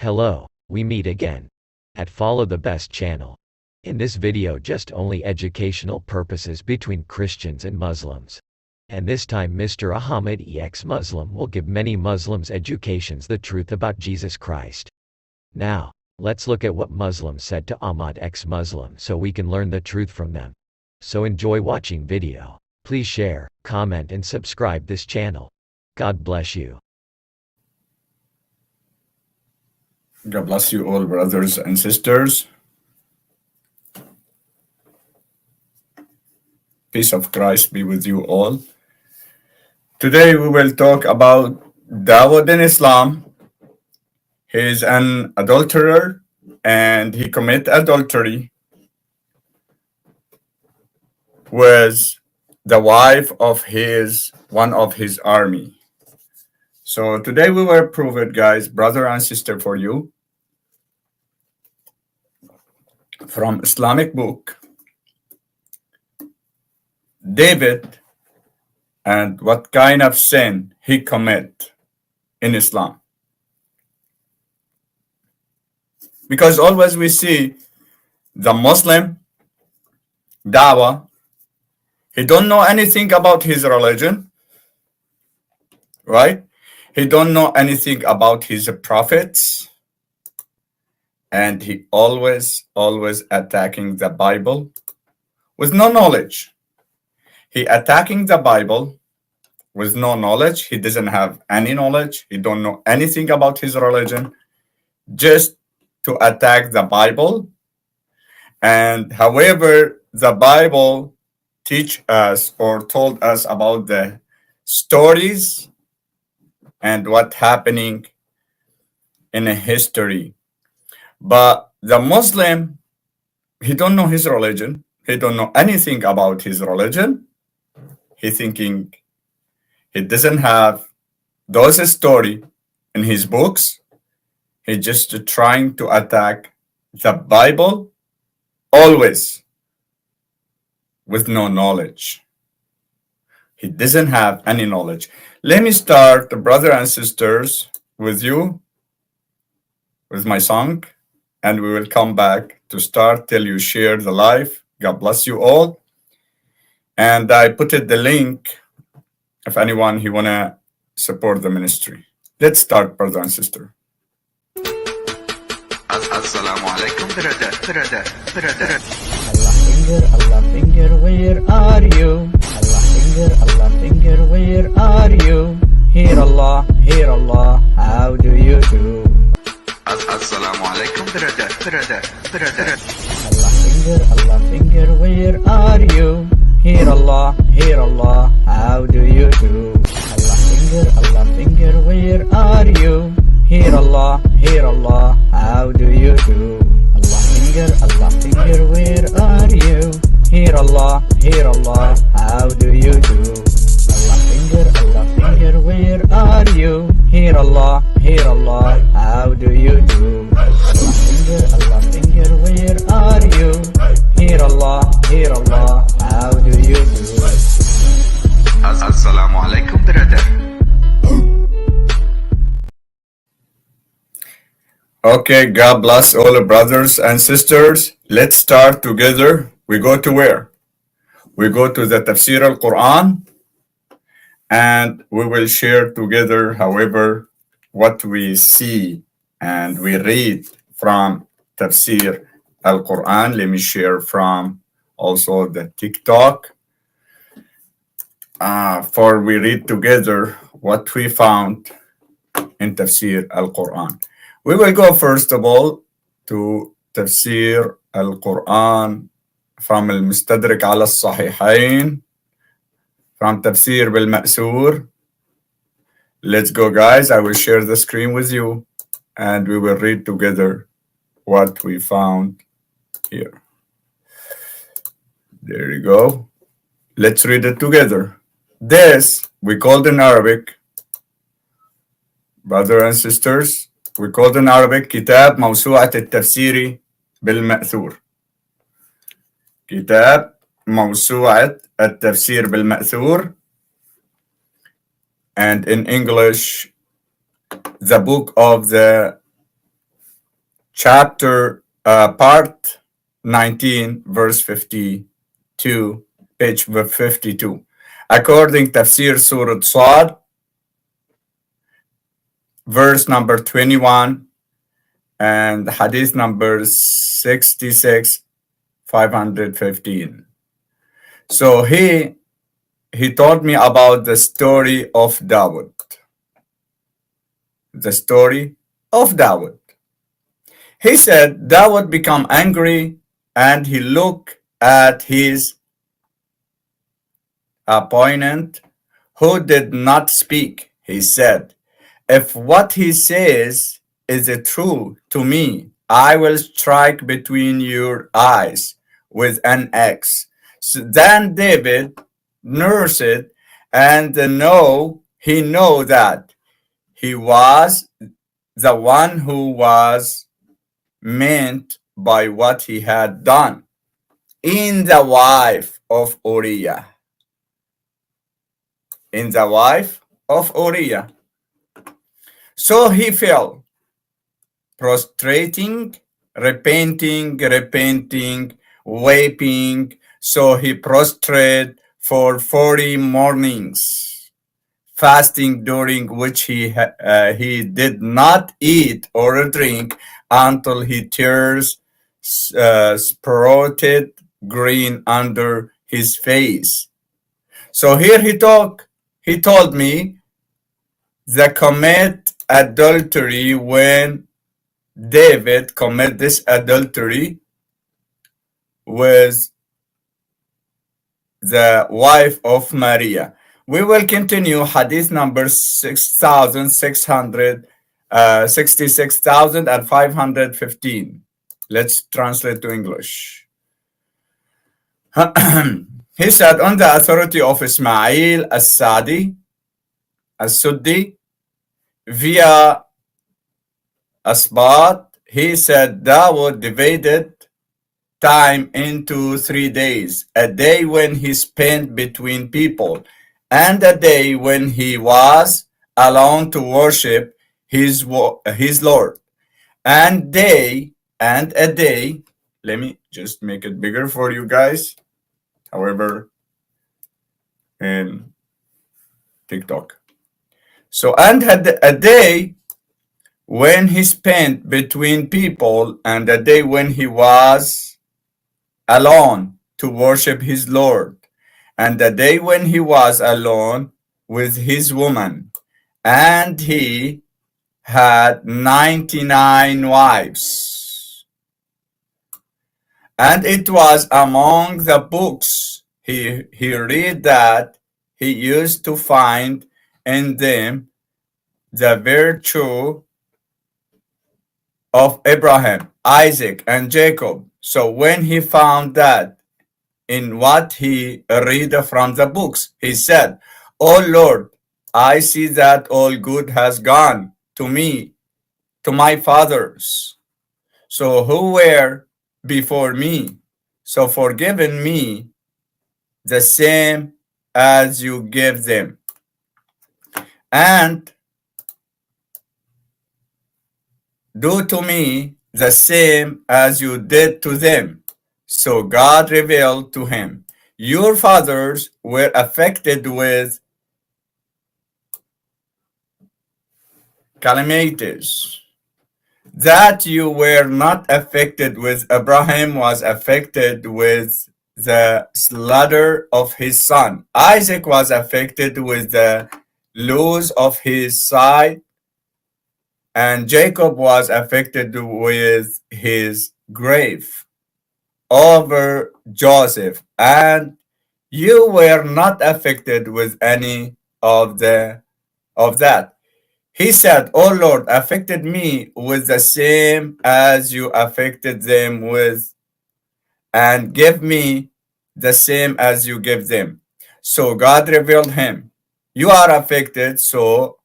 Hello, we meet again at Follow the Best channel. In this video just only educational purposes between Christians and Muslims. And this time Mr. Ahmad ExMuslim will give many Muslims educations the truth about Jesus Christ. Now, let's look at what Muslims said to Ahmad ExMuslim so we can learn the truth from them. So enjoy watching video. Please share, comment and subscribe this channel. God bless you. God bless you all, brothers and sisters. Peace of Christ be with you all. Today we will talk about Dawood in Islam. He is an adulterer and he commit adultery with the wife of one of his army. So today we will prove it, guys, brother and sister, for you from Islamic book, David, and what kind of sin he commit in Islam. Because always we see the Muslim Dawah, he don't know anything about his religion, right? He don't know anything about his prophets, and he always attacking the Bible with no knowledge. He attacking the Bible with no knowledge. He doesn't have any knowledge. He don't know anything about his religion, just to attack the Bible. And however, the Bible teach us or told us about the stories and what happening in a history. But the Muslim, he don't know his religion. He don't know anything about his religion. He thinking he doesn't have those story in his books. He just trying to attack the Bible always with no knowledge. He doesn't have any knowledge. Let me start, brothers and sisters, with you, with my song, and we will come back to start till you share the live. God bless you all. And I put the link if anyone he wanna support the ministry. Let's start, brother and sister. Assalamu alaikum, brother. Allah finger, where are you? Allah finger, where are you? Hear Allah, how do you do? Assalamu alaikum, brother. Allah finger, where are you? Hear Allah, how do you do? Allah finger, where are you? Hear Allah, how do you do? Allah finger, where are you? Hear Allah, how do you do? Allah finger, where are you? Hear Allah, how do you do? Allah finger, where are you? Hear Allah, how do you do? Assalamu alaikum, brother. Okay, God bless all the brothers and sisters. Let's start together. We go to where? We go to the tafsir al-Quran, and we will share together, however, what we see and we read from tafsir al-Quran. Let me share from also the TikTok. For we read together what we found in tafsir al-Quran. We will go first of all to tafsir al-Quran from al-Mustadrak ala al-Sahihain, from tafsir bil-Ma'sur. Let's go, guys. I will share the screen with you and we will read together what we found here. There you go. Let's read it together. This we called in Arabic, brothers and sisters, we called in Arabic كتاب موسوعة التفسير بالمأثور. كتاب موسوعة التفسير بالمأثور. And in English, the book of the part 19, verse 52, page 52. According tafsir Surah Sad, verse number 21, and hadith number 66, 515. So he told me about the story of Dawood. The story of Dawood. He said Dawood became angry and he looked at his opponent who did not speak. He said, if what he says is true to me, I will strike between your eyes with an axe. So then David nursed and he know that he was the one who was meant by what he had done in the wife of Uriah. In the wife of Uriah. So he fell, prostrating, repenting, weeping. So he prostrated for 40 mornings, fasting, during which he did not eat or drink until his tears sprouted green under his face. So here he told me the commit adultery when David commit this adultery with the wife of Maria. We will continue hadith number 66,515. Let's translate to English. He said, on the authority of Ismail as-Suddi via Asbat, he said Dawood divided time into 3 days, a day when he spent between people, and a day when he was alone to worship his Lord, and a day, let me just make it bigger for you guys, however, in TikTok. So, and a day when he spent between people, and a day when he was alone to worship his Lord, and the day when he was alone with his woman, and he had 99 wives. And it was among the books he read that he used to find in them the virtue of Abraham, Isaac, and Jacob. So when he found that in what he read from the books, he said, "O Lord, I see that all good has gone to me, to my fathers, so who were before me, so forgiven me the same as you give them, and do to me the same as you did to them." So God revealed to him, your fathers were affected with calamities that you were not affected with. Abraham was affected with the slaughter of his son. Isaac was affected with the loss of his sight, and Jacob was affected with his grave over Joseph, and you were not affected with any of that. He said, "O Lord, affected me with the same as you affected them with, and give me the same as you give them." So God revealed him, you are affected, so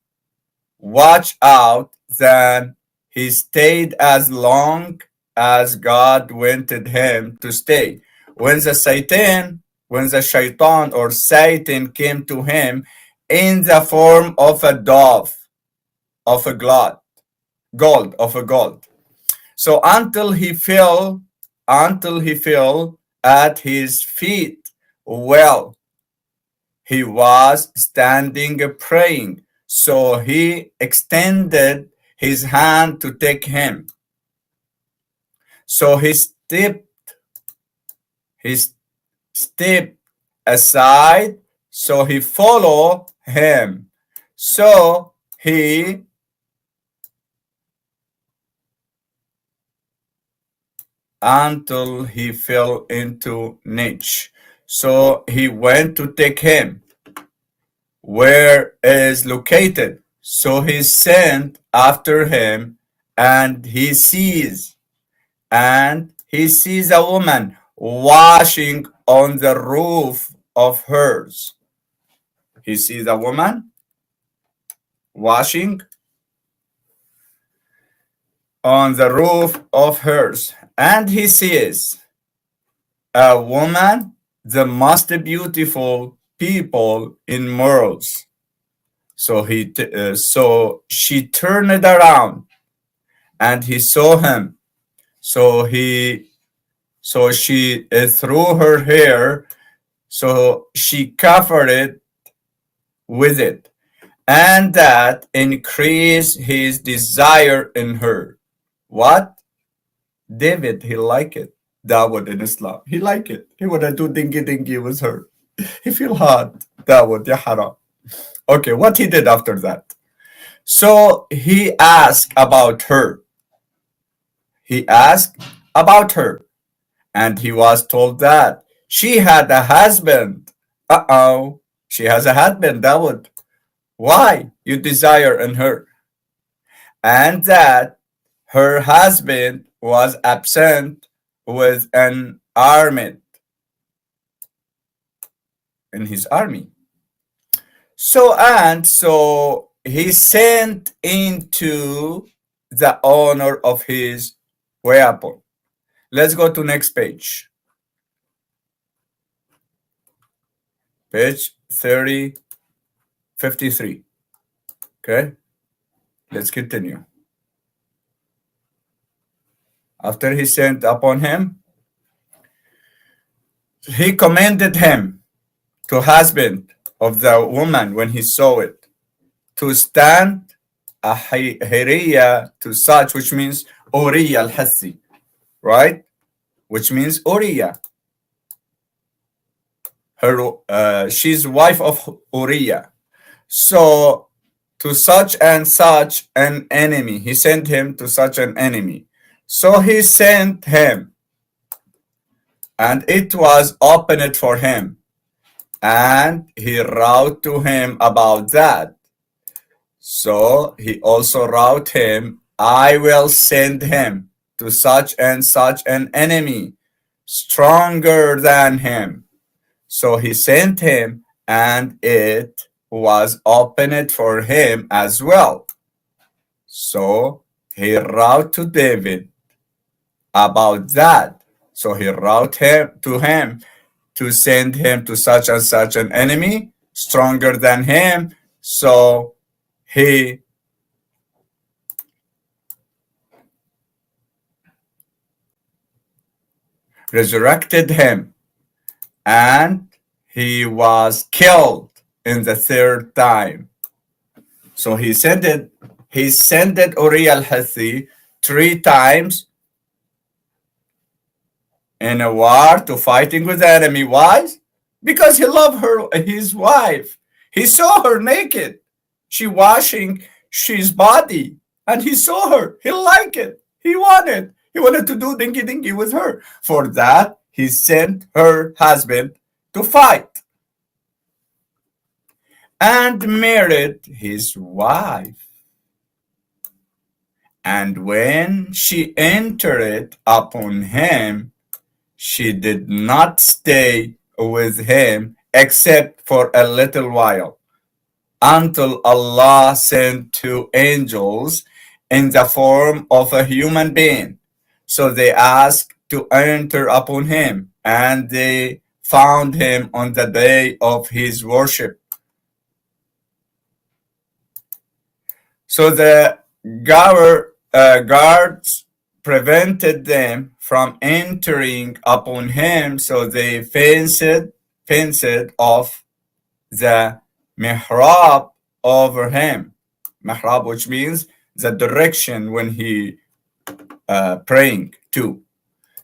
watch out. Then he stayed as long as God wanted him to stay. When the shaitan or Satan came to him in the form of a dove, of a gold. So until he fell at his feet. Well, he was standing praying, so he extended his hand to take him. So he stepped aside, so he followed him. So he until he fell into niche. So he went to take him where is located. So he sent after him, and he sees a woman washing on the roof of hers. He sees a woman washing on the roof of hers, and he sees a woman, the most beautiful people in morals. So she turned around, and he saw him. So she threw her hair, so she covered it with it, and that increased his desire in her. What? David, he liked it. Dawood in Islam, he liked it. He wanna do dingy with her. He feel hot. Dawood, ya haram. Okay, what he did after that? So he asked about her. And he was told that she had a husband. She has a husband, Dawood. Why you desire in her? And that her husband was absent with an army in his army. So he sent into the owner of his weapon. Let's go to next page. Page 53. Okay, let's continue. After he sent upon him, he commanded him to husband of the woman when he saw it, to stand a hiriya to such, which means Uriya al-Hassi, right? Which means Uriya. She's wife of Uriya. So to such and such an enemy, he sent him to such an enemy. So he sent him, and it was opened for him, and he wrote to him about that. So he also wrote him, I will send him to such and such an enemy, stronger than him. So he sent him, and it was opened for him as well. So he wrote to David about that. So he wrote to him to send him to such and such an enemy, stronger than him. So he resurrected him, and he was killed in the third time. So he sent Uriya al-Hathi 3 times in a war to fighting with the enemy. Why? Because he loved his wife. He saw her naked. She washing his body, and he saw her. He liked it. He wanted to do dingy with her. For that, he sent her husband to fight and married his wife. And when she entered upon him, she did not stay with him except for a little while, until Allah sent 2 angels in the form of a human being. So they asked to enter upon him, and they found him on the day of his worship. So the guards prevented them from entering upon him, so they fenced off the mihrab over him. Mihrab, which means the direction when he praying to.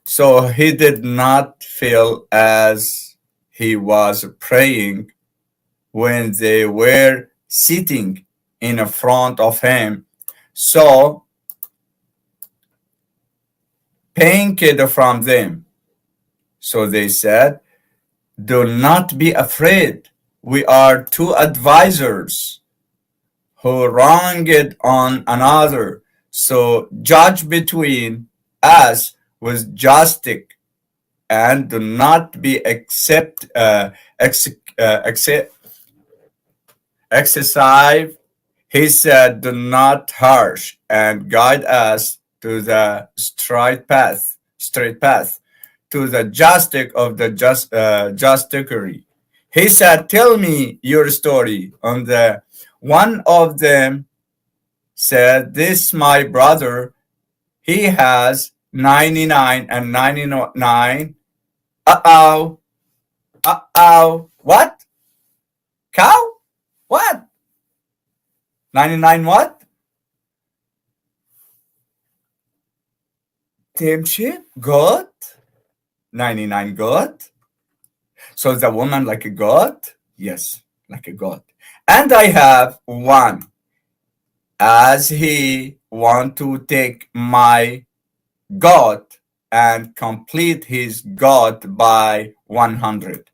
So he did not feel as he was praying when they were sitting in front of him. So painted from them. So they said, do not be afraid. We are two advisors who wronged on another. So judge between us with justice and do not be excessive. He said, do not harsh and guide us to the straight path, to the justice of the justiciary. He said, tell me your story. On the one of them said, this my brother, he has 99 and 99. What? Cow? What? 99 what? Timship? Goat? 99 goat? So the woman like a goat? Yes, like a goat. And I have one. As he want to take my goat and complete his goat by 100.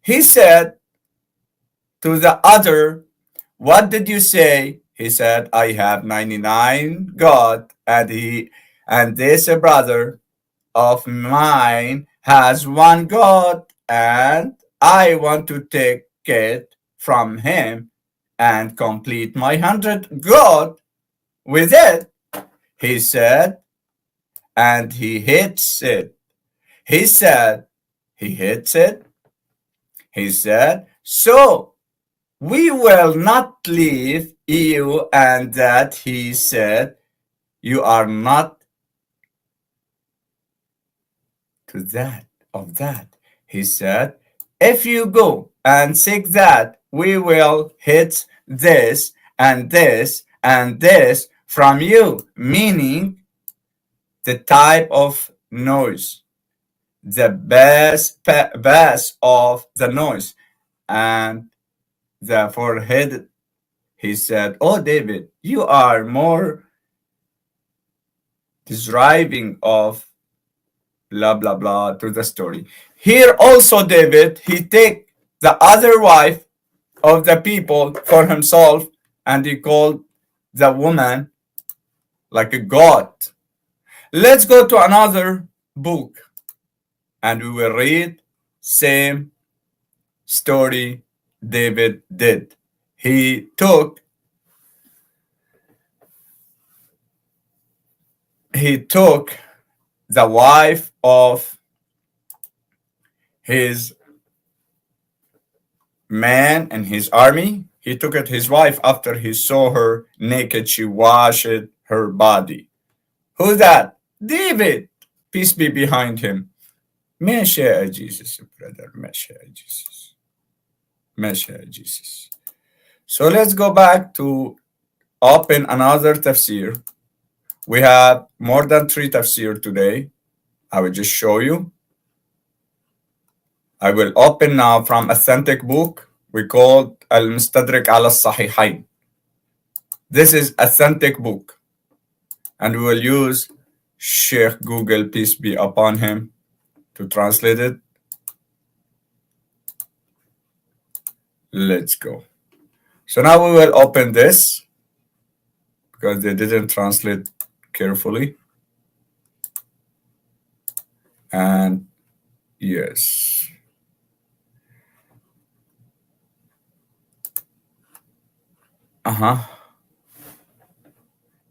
He said to the other, what did you say? He said, I have 99 goat, and this brother of mine has one goat, and I want to take it from him and complete my 100 goat with it. He said, and he hits it. He said, he hits it. He said, so we will not leave you, and that he said, you are not to that of that. He said, if you go and seek that, we will hit this and this and this from you, meaning the type of noise, the bass of the noise, and the forehead. He said, oh David, you are more describing of blah blah blah to the story. Here also David, he take the other wife of the people for himself, and he called the woman like a god. Let's go to another book and we will read same story David did. He took the wife of his man and his army. He took it his wife after he saw her naked. She washed her body. Who's that? David. Peace be behind him. Messiah Jesus, brother. Messiah Jesus. Messiah Jesus. So let's go back to open another tafsir. We have more than 3 tafsir today. I will just show you. I will open now from authentic book. We call Al-Mustadrak al-Sahihain. This is authentic book. And we will use Sheikh Google, peace be upon him, to translate it. Let's go. So now we will open this because they didn't translate carefully. And yes.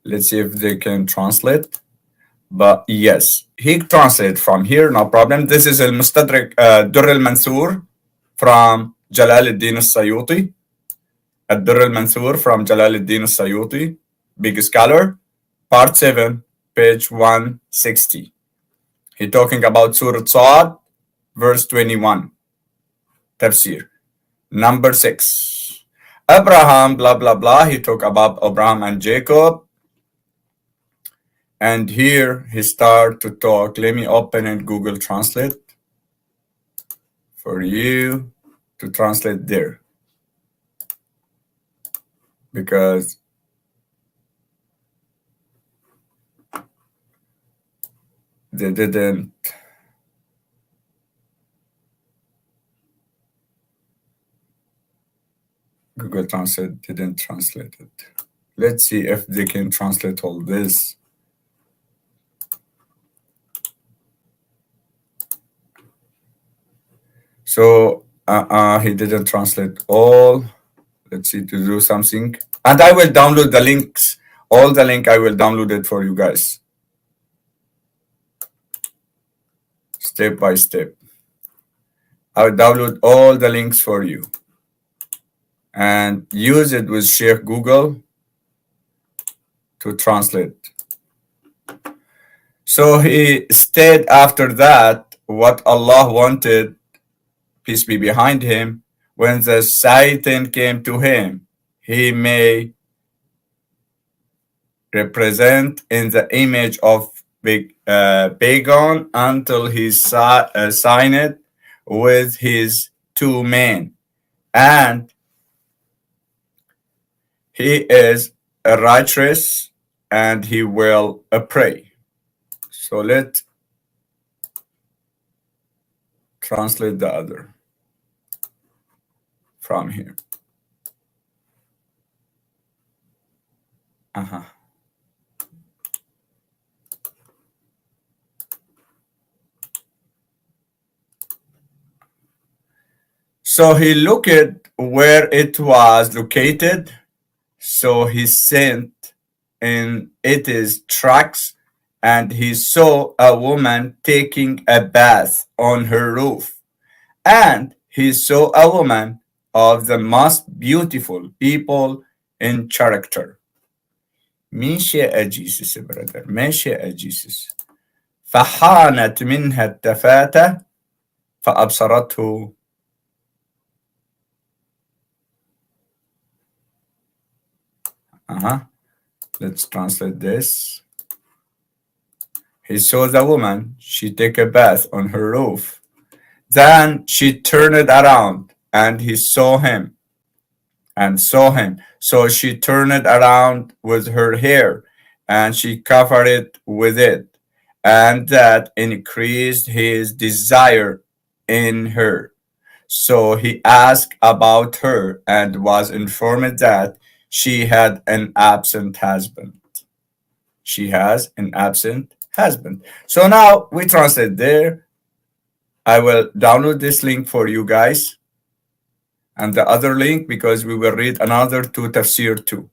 Let's see if they can translate. But yes, he translated from here, no problem. This is Al-Mustadrak Durr al-Mansur from Jalaluddin al-Sayuti. Ad-Durr al-Mansur from Jalaluddin al-Sayuti, big scholar, part 7, page 160. He talking about Surah Sad, verse 21. Tafsir. Number 6. Abraham, blah, blah, blah. He talk about Abraham and Jacob. And here he start to talk. Let me open in Google Translate for you to translate there. Because they didn't. Google Translate didn't translate it. Let's see if they can translate all this. So he didn't translate all. Let's see to do something. And I will download the links. All the link I will download it for you guys. Step by step. I will download all the links for you. And use it with Sheikh Google to translate. So he stayed after that what Allah wanted, peace be behind him, when the Satan came to him, he may represent in the image of pagan until he signed it with his 2 men. And he is a righteous and he will pray. So let's translate the other from here. So he looked where it was located. So he sent in its tracks, and he saw a woman taking a bath on her roof. And he saw a woman of the most beautiful people in character. ماشي أجيسس brother ماشي أجيسس فحانت منها التفاتة فأبصرته. Let's translate this. He saw the woman, she took a bath on her roof. Then she turned around and he saw him and saw him. So she turned around with her hair and she covered it with it. And that increased his desire in her. So he asked about her and was informed that she had an absent husband. She has an absent husband. So now we translate there. I will download this link for you guys. And the other link, because we will read another 2 tafsir too.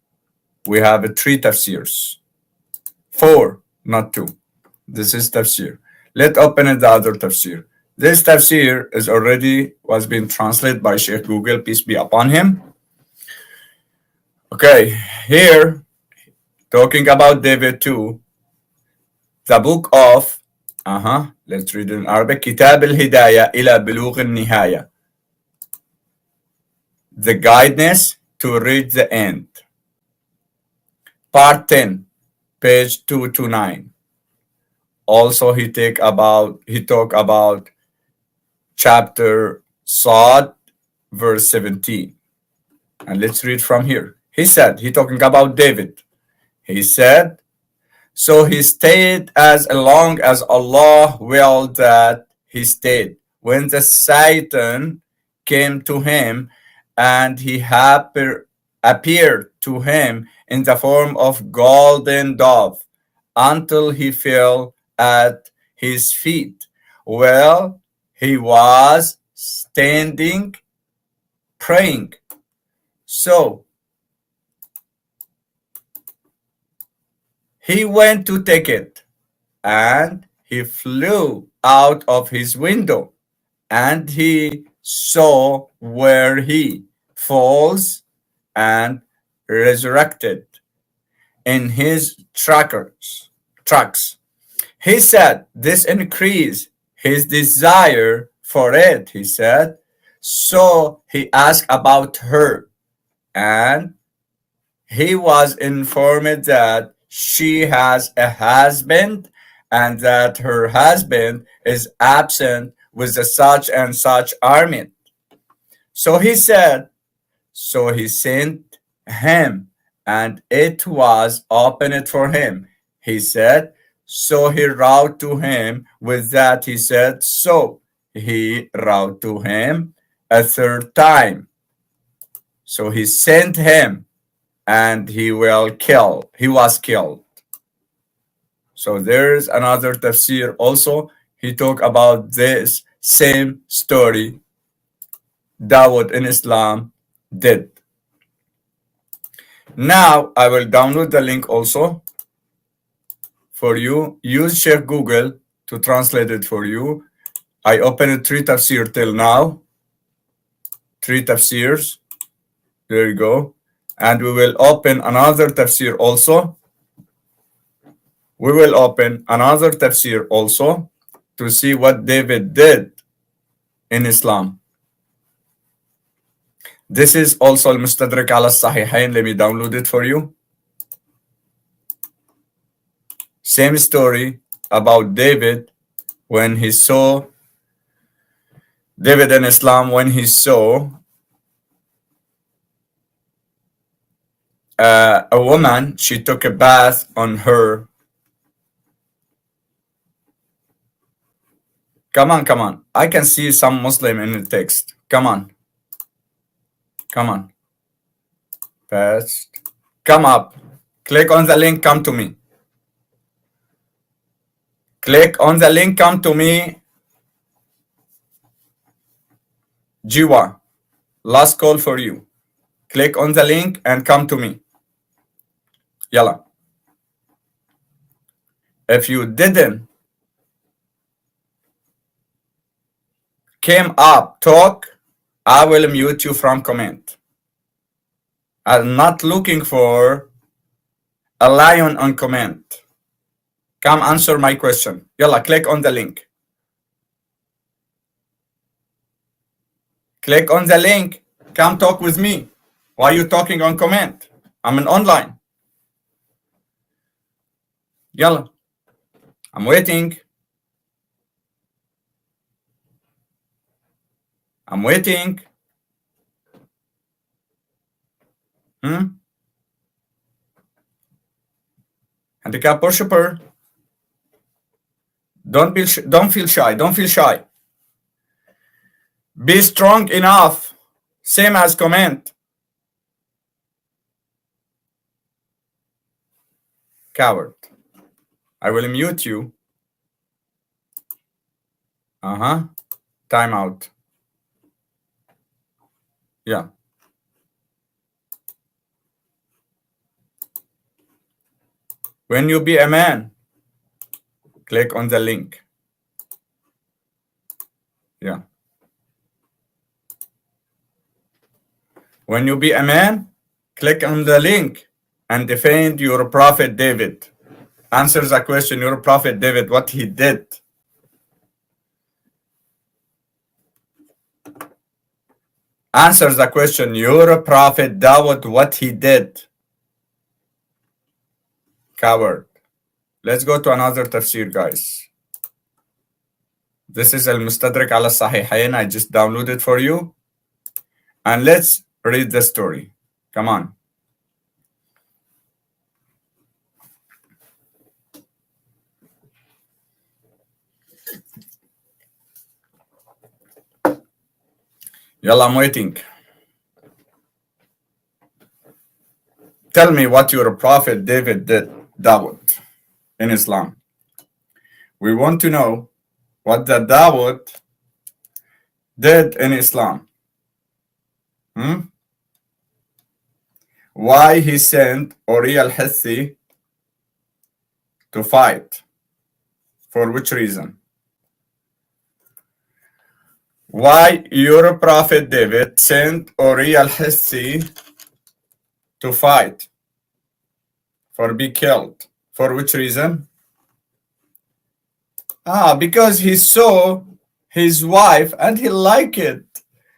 We have 3 tafsirs. 4, not 2. This is tafsir. Let's open the other tafsir. This tafsir is already was being translated by Sheikh Google, peace be upon him. Okay, here, talking about David too, the book of, let's read in Arabic, Kitab al-Hidayah ila Bulugh al-Nihaya, the guidance to reach the end. Part 10, page 229. Also, he talk about chapter Sad, verse 17. And let's read from here. He said, he talking about David. He said, so he stayed as long as Allah willed that he stayed. When the Satan came to him, and he appeared to him in the form of golden dove, until he fell at his feet. Well, he was standing praying. So he went to take it, and he flew out of his window, and he saw where he falls and resurrected in his trucks. He said this increased his desire for it, he said. So he asked about her, and he was informed that she has a husband and that her husband is absent with the such and such army. So he said, so he sent him, and it was opened for him. He said, so he wrote to him with that. He said, so he wrote to him a third time. So he sent him, and he was killed. So there's another tafsir also. He talked about this same story Dawood in Islam did. Now I will download the link also for you. Use Sheikh Google to translate it for you. I opened 3 tafsir till now. 3 tafsirs. There you go. And we will open another tafsir also. We will open another tafsir also to see what David did in Islam. This is also Al-Mustadrak ala Sahihain. Let me download it for you. Same story about David when he saw David in Islam, when he saw a woman, she took a bath on her. Come on. I can see some Muslim in the text. Come on. Paste. Come up. Click on the link, come to me. Click on the link, come to me. Jiwa. Last call for you. Click on the link and come to me. Yalla. If you didn't came up, talk, I will mute you from comment. I'm not looking for a lion on comment. Come answer my question. Yalla, click on the link. Click on the link. Come talk with me. Why are you talking on comment? I'm an online. Yalla. I'm waiting. Handicap worshiper. Don't feel shy. Be strong enough. Same as comment. Coward. I will mute you. Time out. Yeah. When you be a man, click on the link. Yeah. When you be a man, click on the link and defend your prophet David. Answer the question, your prophet David, what he did. Answer the question, your prophet Dawood, what he did. Coward. Let's go to another tafsir, guys. This is Al-Mustadrak ala Sahihain. I just downloaded for you. And let's read the story. Come on. Yalla, I'm waiting. Tell me what your prophet David did, Dawood, in Islam. We want to know what the Dawood did in Islam. Why he sent Uri al-Hithi to fight? For which reason? Why your prophet David sent Uri al-Hithi to fight? For be killed. For which reason? Because he saw his wife and he liked it.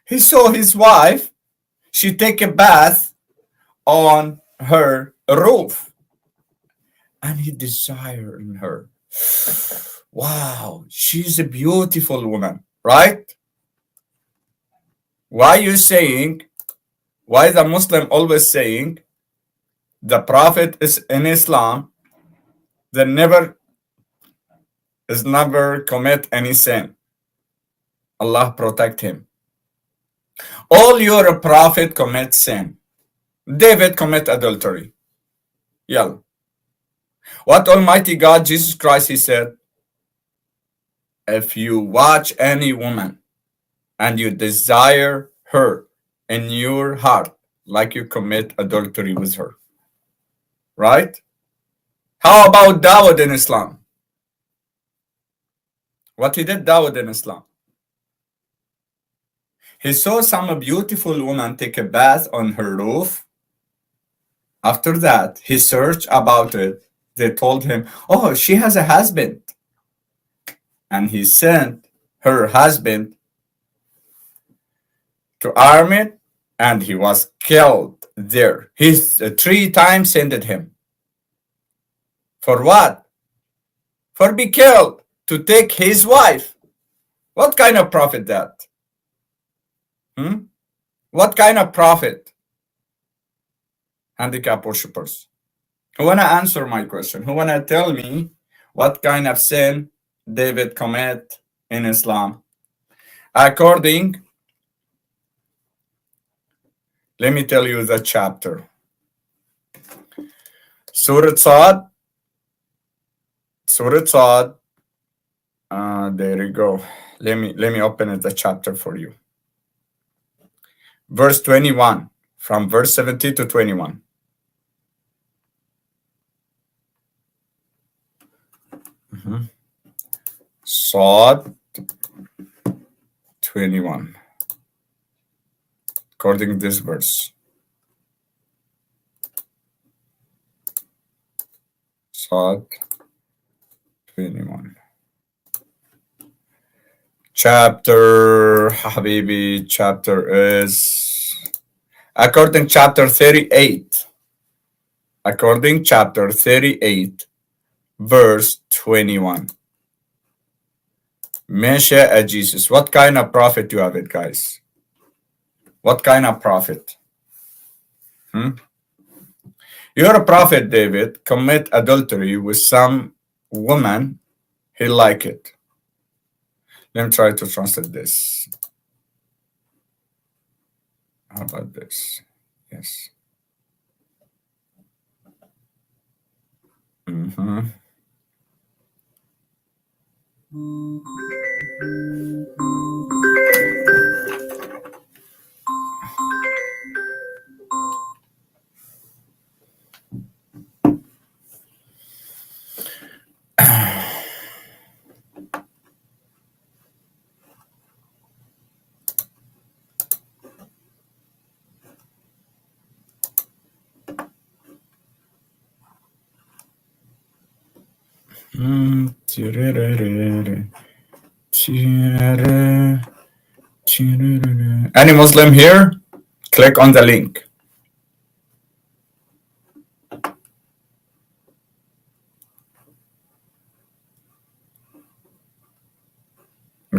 He saw his wife, she take a bath on her roof, and he desired her. Wow, she's a beautiful woman, right? Why you saying, why the Muslim always saying the Prophet is in Islam, they never commit any sin. Allah protect him. All your prophet commit sin. David commit adultery. Yeah. What Almighty God, Jesus Christ, he said, if you watch any woman and you desire her in your heart, like you commit adultery with her. Right? How about Dawood in Islam? What he did, Dawood in Islam? He saw some beautiful woman take a bath on her roof. After that, he searched about it. They told him, oh, she has a husband. And he sent her husband to arm it, and he was killed there. He 3 times sent him. For what? For be killed, to take his wife. What kind of prophet that? What kind of prophet? Handicap worshippers. Who wanna answer my question? Who wanna tell me what kind of sin David commit in Islam? According, let me tell you the chapter. Surah Sad. There you go. Let me open it, the chapter for you. Verse 21, from verse 17 to 21. Sad 21. According to this verse. Sad 21. Chapter, Habibi, chapter is, according chapter 38. According chapter 38, verse 21. Messiah Jesus. What kind of prophet you have it, guys? What kind of prophet? Your prophet David commit adultery with some woman. He like it. Let me try to translate this. How about this? Yes. Any Muslim here? Click on the link.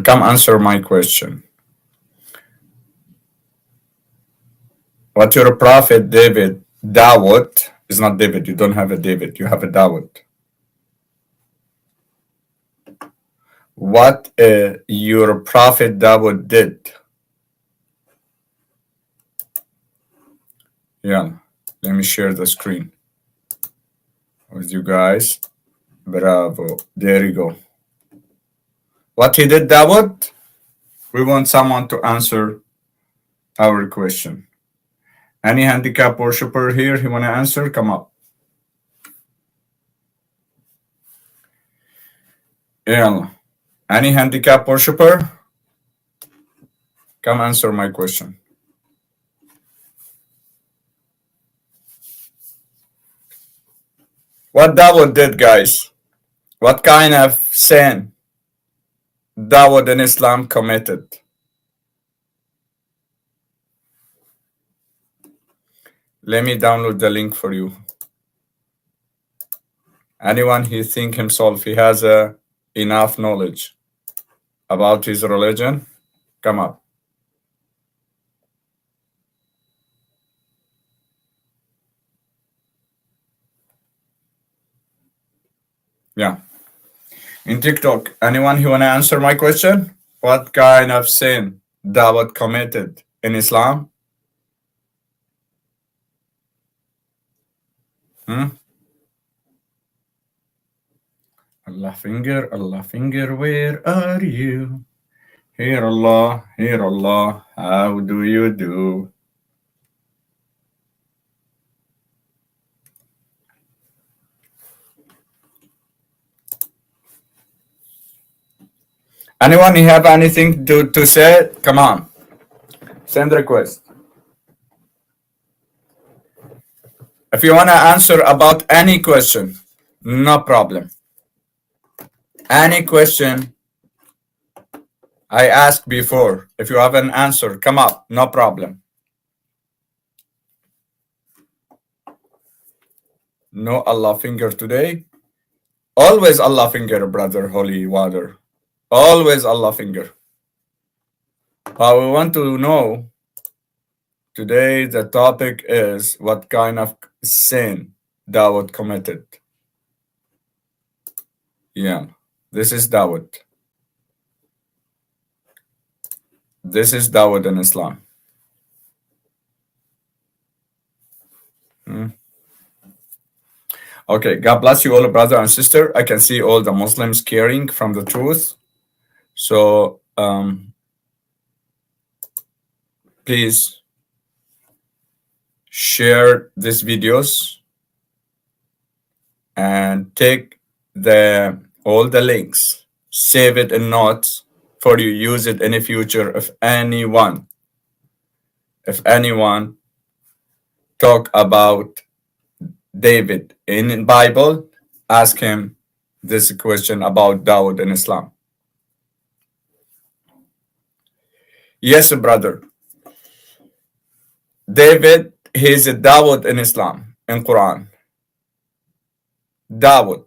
Come answer my question. What your prophet David, Dawood, is not David, you don't have a David, you have a Dawood. What your prophet Dawood did. Yeah, let me share the screen with you guys. Bravo, there you go. What he did, Dawood? We want someone to answer our question. Any handicap worshipper here, he want to answer? Come up. Yeah. Any handicap worshipper? Come answer my question. What Dawood did, guys? What kind of sin Dawood in Islam committed? Let me download the link for you. Anyone who think himself he has enough knowledge about his religion, come up. Yeah. In TikTok, anyone who wanna answer my question? What kind of sin Dawood committed in Islam? Allah finger, where are you? Here Allah, how do you do? Anyone who have anything to say? Come on, send request. If you want to answer about any question, no problem. Any question I asked before, if you have an answer, come up, no problem. No Allah finger today. Always Allah finger, brother, holy water. Always Allah finger. But we want to know, today the topic is what kind of sin Dawood committed. Yeah, this is Dawood. This is Dawood in Islam. Okay, God bless you all, brother and sister. I can see all the Muslims caring from the truth. So please share these videos and take all the links, save it in notes for you use it in the future. If anyone talk about David in Bible, ask him this question about Dawood in Islam. Yes, brother. David, he is a Dawood in Islam, in Quran. Dawood.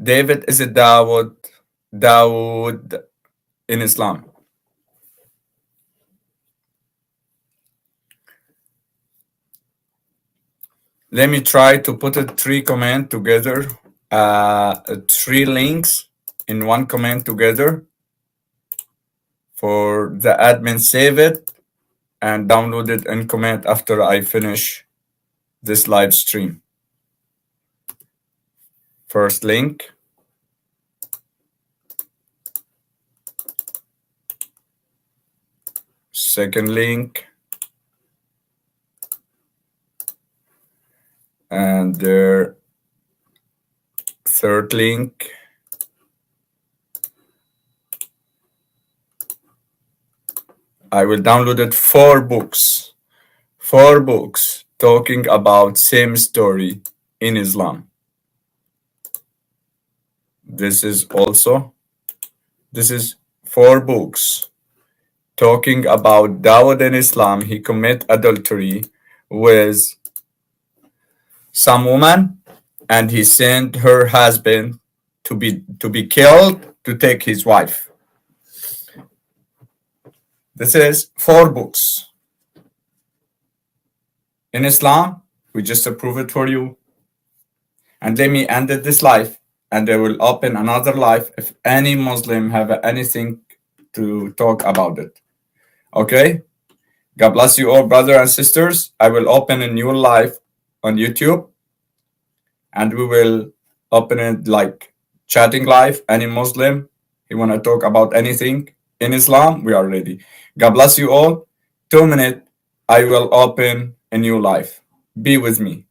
David is a Dawood in Islam. Let me try to put a 3 comment together, 3 links in 1 comment together. For the admin, save it and download it and comment after I finish this live stream. First link. Second link. And the third link. I will download it 4 books. 4 books talking about same story in Islam. This is 4 books talking about Dawood in Islam. He commit adultery with some woman, and he sent her husband to be killed to take his wife. This is 4 books. In Islam, we just approve it for you. And let me end this live, and I will open another live if any Muslim have anything to talk about it. Okay? God bless you all, brothers and sisters. I will open a new live on YouTube, and we will open it like chatting live. Any Muslim, you want to talk about anything in Islam, we are ready. God bless you all. 2 minutes, I will open a new live. Be with me.